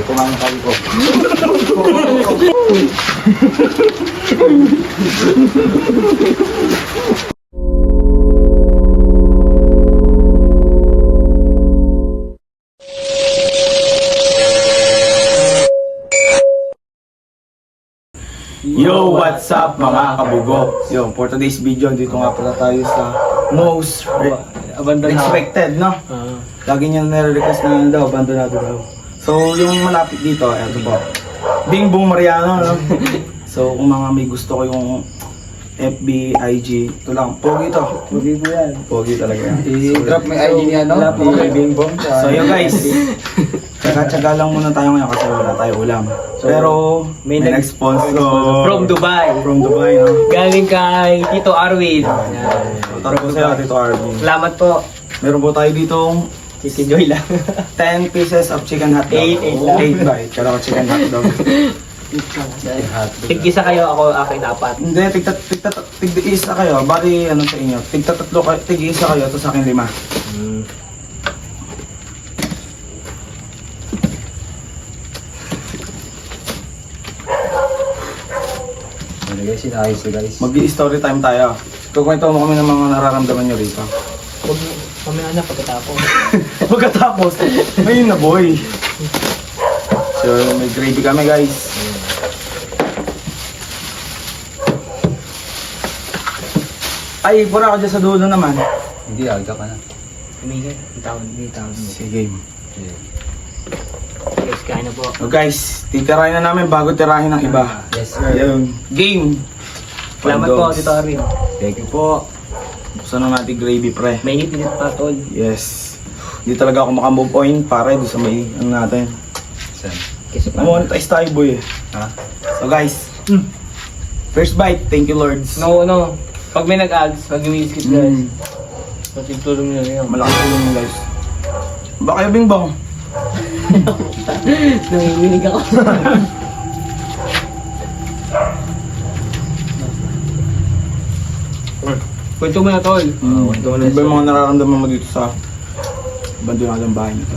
kumain ng kali ko. Yo, what's up mga kabugo? Yo, for today's video, dito nga pala tayo sa most expected, no? Lagi niya nare-request na yun daw, abandonado daw. So, yung malapit dito, eto po. Bing Bong Mariano, no? So, kung mga may gusto ko yung FB, IG, ito lang. Pogi to. Pogi po yan. Pogi talaga yan. I-drop mo yung ID niya, no? Kay Bing Bong. So, yun guys. Tsaga-tsaga lang muna tayo ngayon kasi wala tayo ulam. Pero, may nag-sponsor. From Dubai. From Dubai, no? Galing kay Tito Arwin. Tara po sa'yo, Tito Arvin. Salamat po. Meron po tayo ditong Chicken Joy lang. 10 pieces of chicken hot dog. 8 lang. 8 ba? Tsaka ko chicken hot dog. Tig-isa kayo, ako akin apat. Hindi, tig-isa kayo. Bali, ano sa inyo? Tig-tatlo kayo, tig-isa kayo, ito sa akin 5. Ano guys, sinayos to guys. Mag-i-story time tayo. Kukwento mo kami ng mga nararamdaman nyo rito. Huwag kami na pagkatapos. Pagkatapos, ayun na boy. So, may gravy kami guys. Ay, pura ka dyan sa dulo naman. Hindi, aga ka na. Tumigil. May tawag mo. Sige. Yes, kaya na po. So guys, titirahin na namin bago tirahin ng iba. Yes sir. Ayun, game. Salamat po, Tito Arwin. Thank you po. Buksan na natin gravy pre. May init pa, tol. Yes. Hindi talaga ako makamove point pare doon sa may ano natin. Saan? Kasi pa. Monetize tayo boy eh. Ha? So guys, first bite, thank you lords. No. Pag may nag-ads, pag may biscuit guys. Mm. Patitulong nyo yun. Malaking tulong yun guys. Ba kayo Bing Bong? Nanginginig ako. Kwento mo na, tol. Ano ba yung mga nararamdaman mo dito sa abandonadong bahay nito?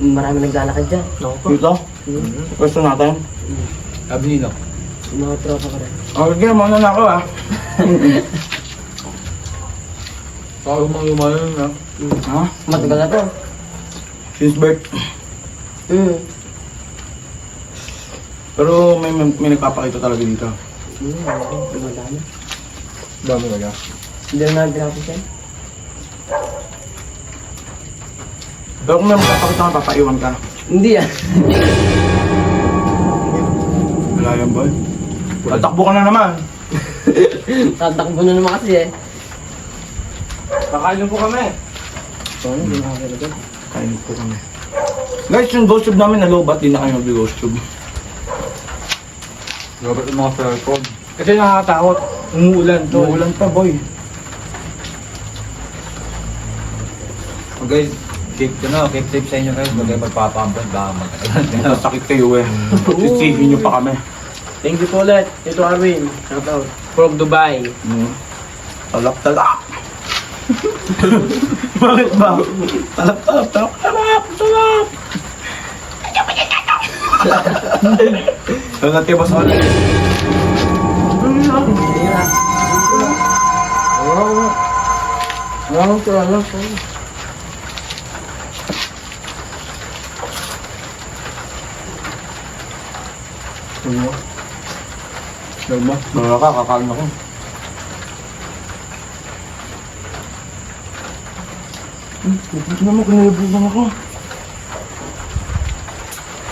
Marami naglalakad dyan. Naku po. Dito? Pwesto natin. Abinino. Mga tropa ka rin. Okay, mauna na ako ah. Baka umang-umayon na. Ha? Matagal na to. Since birth. Pero may nagpapakita talaga dito. Madami. Dami talaga. Hindi na natin pinapos yan. Pero kung may magpapakita ka, papaiwan ka. Hindi yan. Wala yan boy. Tatakbo ka na naman. Tatakbo na naman kasi eh. Kakain po kami. Paano? Hindi na kami nagod. Kain po kami. Guys, yung ghost tube namin nalobat, di na kayo mag-ghost tube. Dapat yung mga cellphone. Kasi nakakatakot. Umuulan to. Uulan pa boy. Oh, guys, keep tip sa inyo guys. Huwag kayo magpapampan. Baka magkakalan. Nasakit kayo eh. Sisipin nyo pa kami. Thank you po ulit. Ito Arwin. Shout out. From Dubai. Talap-talap. Bakit ba? Talap-talap. Talap-talap. Hanggat kayo ba sa ulit? Wala ka, kakain ako. Buti naman, kinalibutan ako.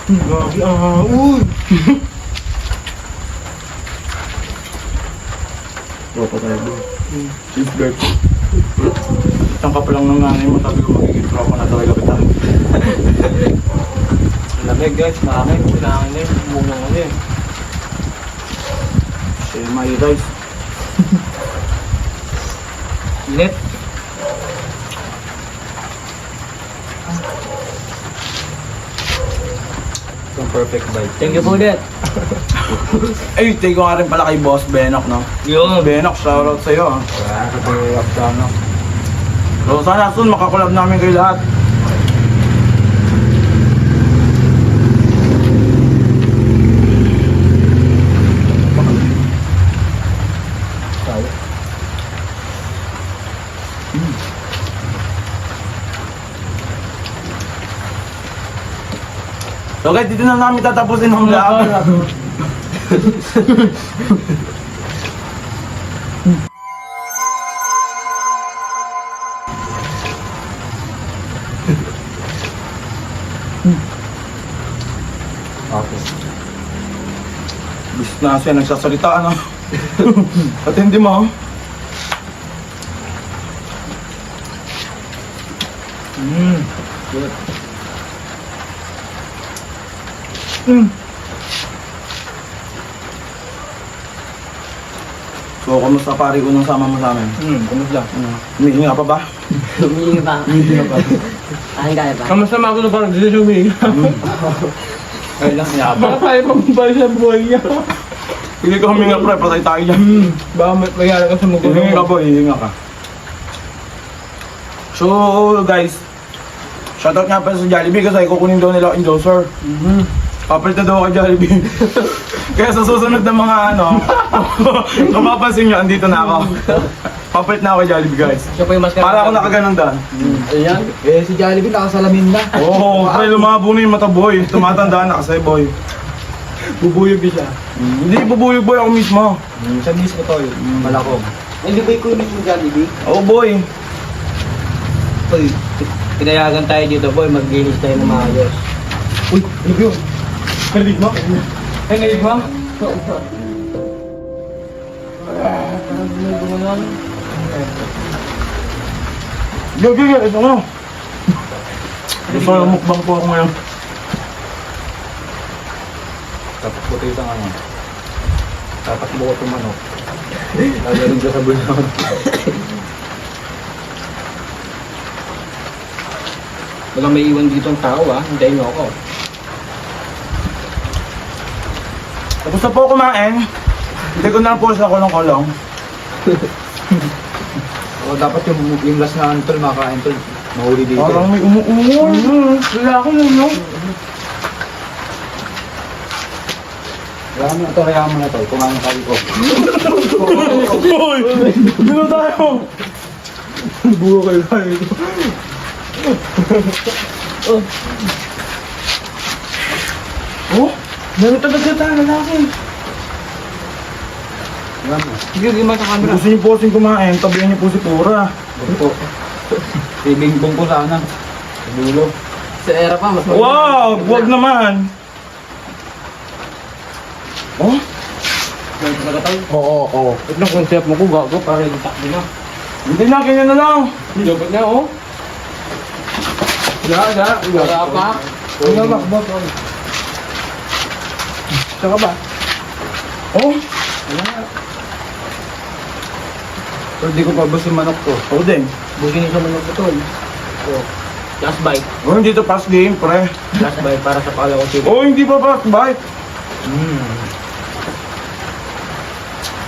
Gagi, uy! Tropa tayo doon. Since birth. Tangka pa lang ng nanay mo, sabi ko magiging tropa na talaga kita. Lamig guys. Makakit. Kailangan na yun. Bumunong ko yun. Siya may guys. Init. Yung perfect bite. Thank you po ulit. Ay, take ko nga rin pala kay Boss Benok, no? Yun. Benok, shoutout sa'yo, ha? Kaya sa pag-up down, no? So, sana soon makakulab namin kayo lahat. So guys, dito na namin tatapusin ang vlog. Okay. Bis na siya nagsasalita, ano? At hindi mo. Good. So, kumusta pare unang sama mo sa amin? Kumusta? Humihinga pa ba? Humingi pa. Ay, kaya pa. Kamusta mga gusto parang hindi siya humingi. Ay lang, yabang. Baka tayo pang sa buhay niya. Hindi ka huminga pre, patay tayo dyan. Baka mayara ka sa mukha. Hihinga ka po, hihinga ka. So guys, shoutout nga pala sa Jollibee kasi kukunin daw nila ang endorser. Papalit na daw ako kay Jollibee. Kaya sa susunod na mga ano, kung mapapansin nyo, andito na ako. Papalit na ako kay Jollibee guys. Siya pa yung maskara. Para ako nakaganandaan. Ayan. Eh, si Jollibee nakasalamin na. Oo, pre, lumabo na yung mata boy. Tumatanda na kasi boy. Bubuyog din siya. Hindi, bubuyog boy ako mismo. Siya mismo tol, malakog. Hindi ba yung mismo Jollibee? Oo boy. Uy, pinayagan tayo dito boy, maglinis tayo ng maayos. Uy, ano ba yun? Narinig mo? Ay, narinig mo? Gagawin, ito mo. Gusto ko mukbang po ako ngayon. Tapos puti isang ano. Tapak buko itong manok. Lagaling ka sa bulong. Baka may iwan dito ang tao hintayin niyo ako. Tapos na po ako kumain. Hindi ko na po sa kolong-kolong. O, dapat yung last na ano tol, makakain tol. Mahuli dito. Parang may umuungon. Lalaki na no? Kaya mo ito, kaya mo na tol. Kumain tayo ko. Uy! Dito tayo! Buo kayo tayo. Oh? Meron talaga tayo lalaki. Sige, sige mga kamera. Gusto niyo po kasing kumain, tabihan niyo po si Pura. Bungko. Ibingbong ko sana. Sa dulo. Sa era pa, mas Wow! Huwag naman! Oh? Oo. Ito na concept mo ko, gago, para yung takbo na. Hindi na, kanya na lang! Dapat na, oh. Wala pa. Wala ba? Saka ba? Oh? Pero di ko pa bus yung manok ko. Oh din. Busin niyo sa mga putol. Oh. Last bite. Oh, hindi to pass game, pre. Last bite para sa pala ko sila. Oh, hindi pa pass bite.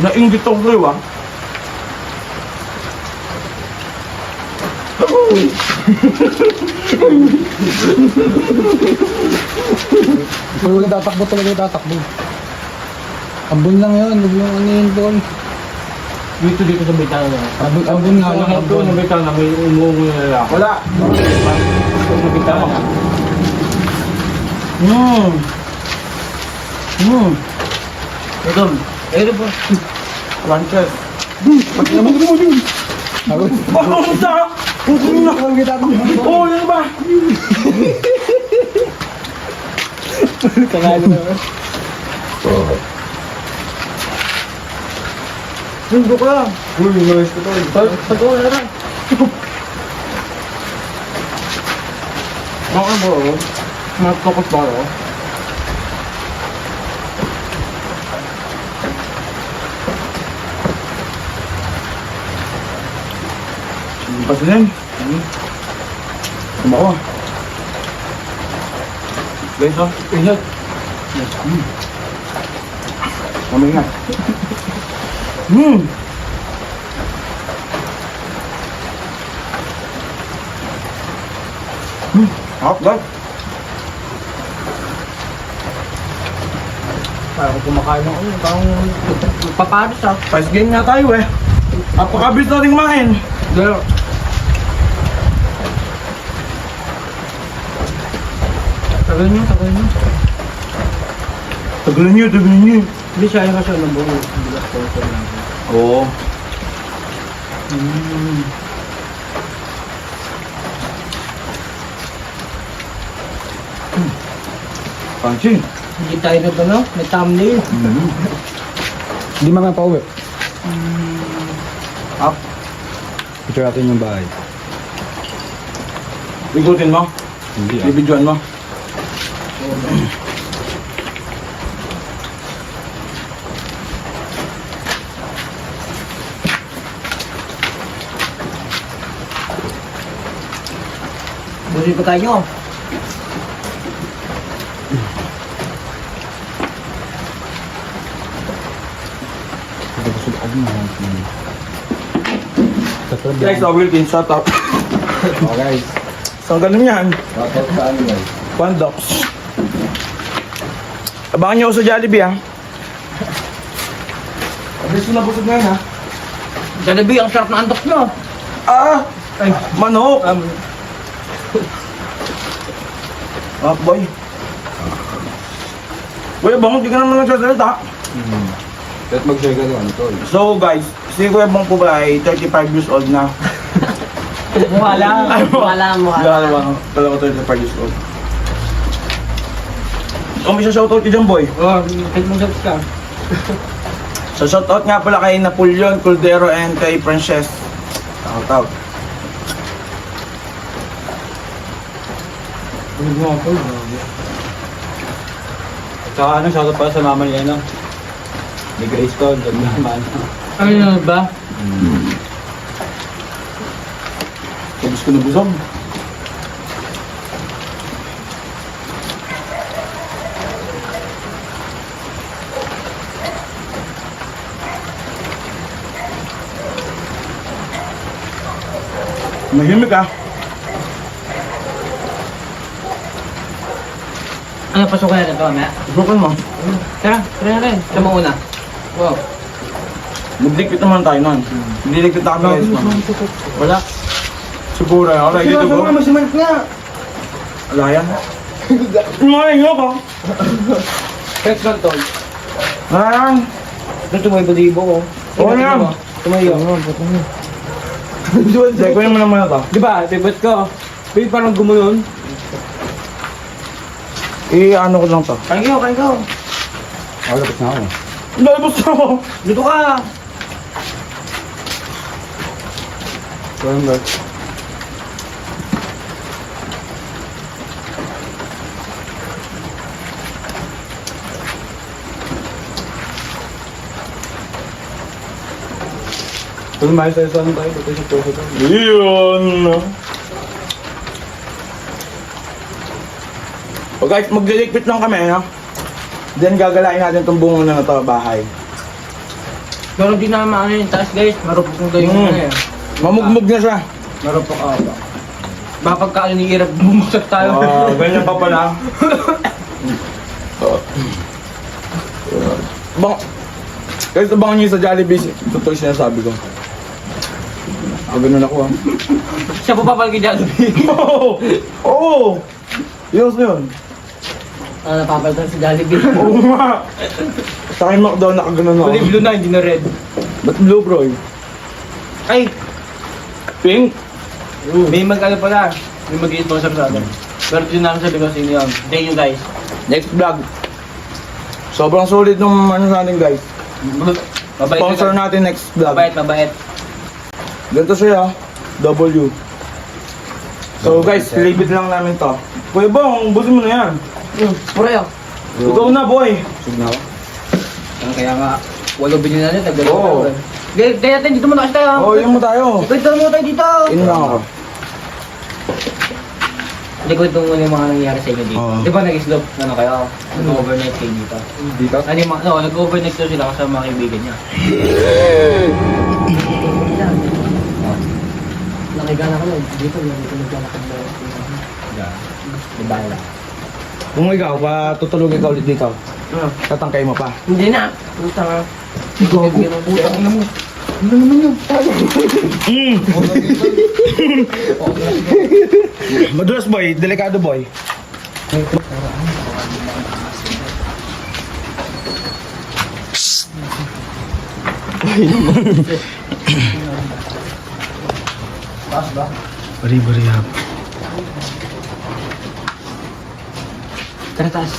Nainggit tong flu, ah. Puro ka tatakbo talaga yung tatakbo. Ambon lang yun, huwag yung ano yun tol. Dito sa bitana na. Ambon nga lang, Ito ambon. sa bitana, may umuungo na lalaki. Wala. Sa bitana. Ito. Ito po. Lunches. Oh, ang sarap! Ang na! Oh, yan ba? Kakain na naman. Sundo ka lang. Uy, nice ko to. Pag-uwi na lang. Baka bro, mag-focus ba ako? Pas din. Kumawa. Guys, oh. Ingat. Kamay nga. Hop, guys. Parang kumakain ng ano. Parang papados ah. First game nga tayo eh. Apakabilis natin kumain. Pero, Tagal nyo. Tagulan nyo. Hindi siya yung kasi ng buong hindi na sponsor natin. Oo. Pansin. Hindi tayo may thumbnail. Hindi mga pauwi. Up. Picture natin yung bahay. Igutin mo. Hindi Bibidyoan mo. Busin pa tayo. Gusto ko na. Guys, I will shout out. Oh guys. Saan ganun yan? Shoutout sa ano guys. Pandox. Abangan nyo ako sa Jollibee ha. Abis ko nabusog ngayon ha. Jollibee, ang sarap na antok nyo. Ah! Ay, manok! Boy. Kuya Bong, di ka naman nagsasalita. Let's mag-share ka doon, tol. So guys, si Kuya Bong po ba ay 35 years old na? Mukha lang. Wala naman. Pala ko 35 years old. Kung may shoutout ka dyan, boy. Oh, kahit mong shots ka. So shoutout nga pala kay Napoleon Cordero and kay Princess. Shoutout. Ano mo ako? Tsaka ano, shoutout pala sa mama niya, no? Ni Grace ko, dyan naman. Ano yun ba? Sabis ko nabusog. Mahimik ah. Ano, pasukan natin ito, mamaya? Subukan mo. Tara, tara natin. Siya mo una. Wow. Magdikit naman tayo nun. Hindi dikit na kami guys. Wala. Siguro ako na dito ko. Masimanit nga. Wala yan. Kumain nyo ko. Text lang, tol. Wala yan. Ito tumoy ba dibo ko? Oo yan. Tumayo. Hindi ko naman naman ito. Di ba, favorite ko. Babe, parang gumunon. Ano ko lang to. Kain ko. Ako, tapos na ako. Lalabas na ako. Dito ka. Sorry, guys. Kung may saan tayo, dito sa puso tayo. Yun. O guys, magliligpit lang kami, no? Then gagalain natin itong bungo na to, bahay. Pero di na maano yung taas, guys. Marupok ng gayon na eh. Mamugmug na siya. Marupok ka ba? Baka pagkaano ni Irap, bumagsak tayo. Ganyan pa pala. Guys, abangan nyo sa Jollibee. Totoo siya sabi ko. Ganun ako ah. Siya po papal kay Jollibee. Oo! Yun yun. Napapalitan si Jollibee. Oo nga. Sa akin McDo, nakaganon ako. Kulay blue na, hindi na red. Ba't blue bro? Ay, Pink? may mag-ano pala. May mag-sponsor sa atin. Pero yun namin sabi ko sa inyo yun. Thank you guys. Next vlog. Sobrang solid nung ano sa atin guys. Mabait Sponsor natin next vlog. Mabait. Ganito siya, W. So guys, leave it lang namin to. Kuya Bong, busin mo na yan. Pura yun. Ikaw na boy. Sug na ako. Kaya nga, walo bilhin na rin. Oo. Kaya natin, dito muna kasi tayo. Oh, yun mo tayo. Kwento muna tayo dito. In lang ako. Hindi ko ito muna yung mga nangyayari sa inyo dito. Oo. Di ba nag-slope, ano kayo? Nag-overnight kayo dito. Dito? Ano yung mga, no, nag-overnight daw sila kasama mga kaibigan niya. Nakigala ko lang. Dito naglalakad na. Diba? Kung ikaw, patutulogin ka ulit dito. Tatangkay mo pa. Hindi na. Puta nga. Putang ina mo. Madulas boy, delikado boy. Bari-bari hap. Tara, taas.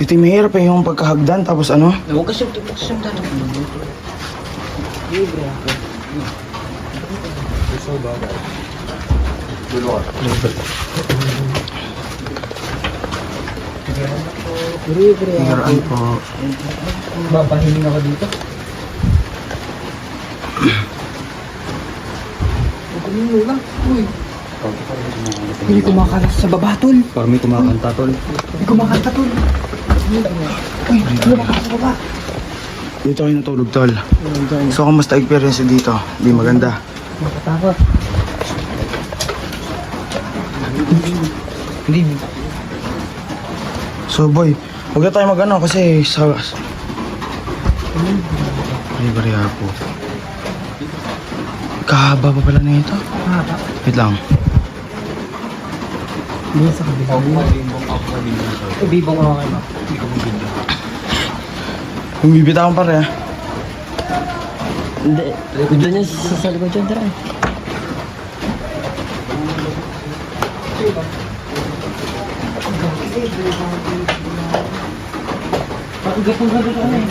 Ito yung mahirap eh, yung pagkahagdan, tapos ano? Huwag ka siyang tanong. Libre ako. Libre ako. Hinguraan po. Babahiling ako dito. Tumingin lang. Uy. Hindi kumakalas sa baba, tol. Parang may kumakanta, tol. Hindi kumakanta, tol. Uy, kumakalas sa baba. Dito kayo natulog, tol. So, kamusta experience dito? Hindi maganda. Nakatakot. Hindi. So, boy, huwag na tayo mag-ano kasi sa... Bari-bari hapo. Kahaba pa pala na ito. Haba. Wait lang. Hindi sa kabila. Bibong ako kayo. Bumibitawan pa rin, ah. Hindi. Doon yan sa likod dyan, tara. Pag-gapong gabi ka na eh.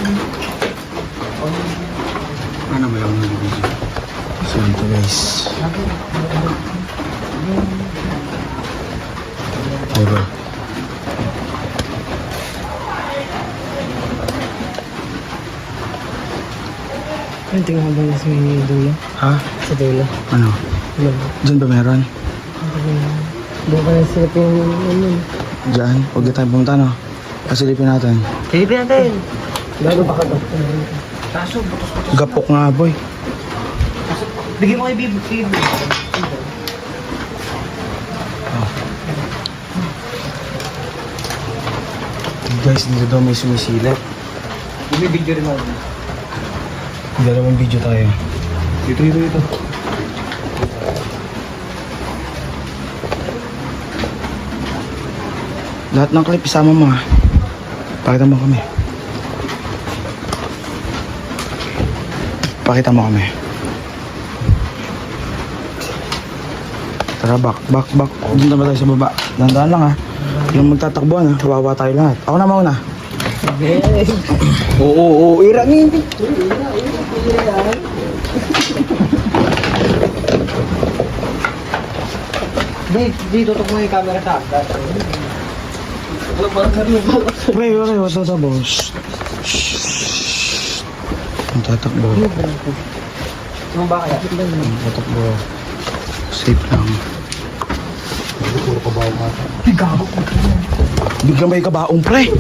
Ano ba yung video? So, ito guys. Diba? Ano tingnan mo ba sa may dulo? Ha? Sa dulo. Ano? Ano? Diyan ba meron? Doon ka na silipin yung ano. Diyan? Huwag na tayo pumunta, no? Pasilipin natin. Silipin natin! Gago baka ba? Kaso, Gapok nga, boy. bigyan mo kay Bibo. Guys, dito daw may sumisilip. Bumibidyo rin ako. Dalawang video tayo. Ito. Lahat ng clip isama mo, ha? Pakita mo kami. Pakita mo kami. Tara, back. Dito na ba tayo sa baba? Dandan lang, ha? Yung magtatakbuhan, ha? Kawawa tayo lahat. Ako na mauna. Oo, irangin. Dito tutok mo yung camera sa akin. Pre, what's up, boss? Magtatakbo. Ano ba kaya? Magtatakbo. Safe lang. Puro kabaw ka. Biglang may kabaong, pre.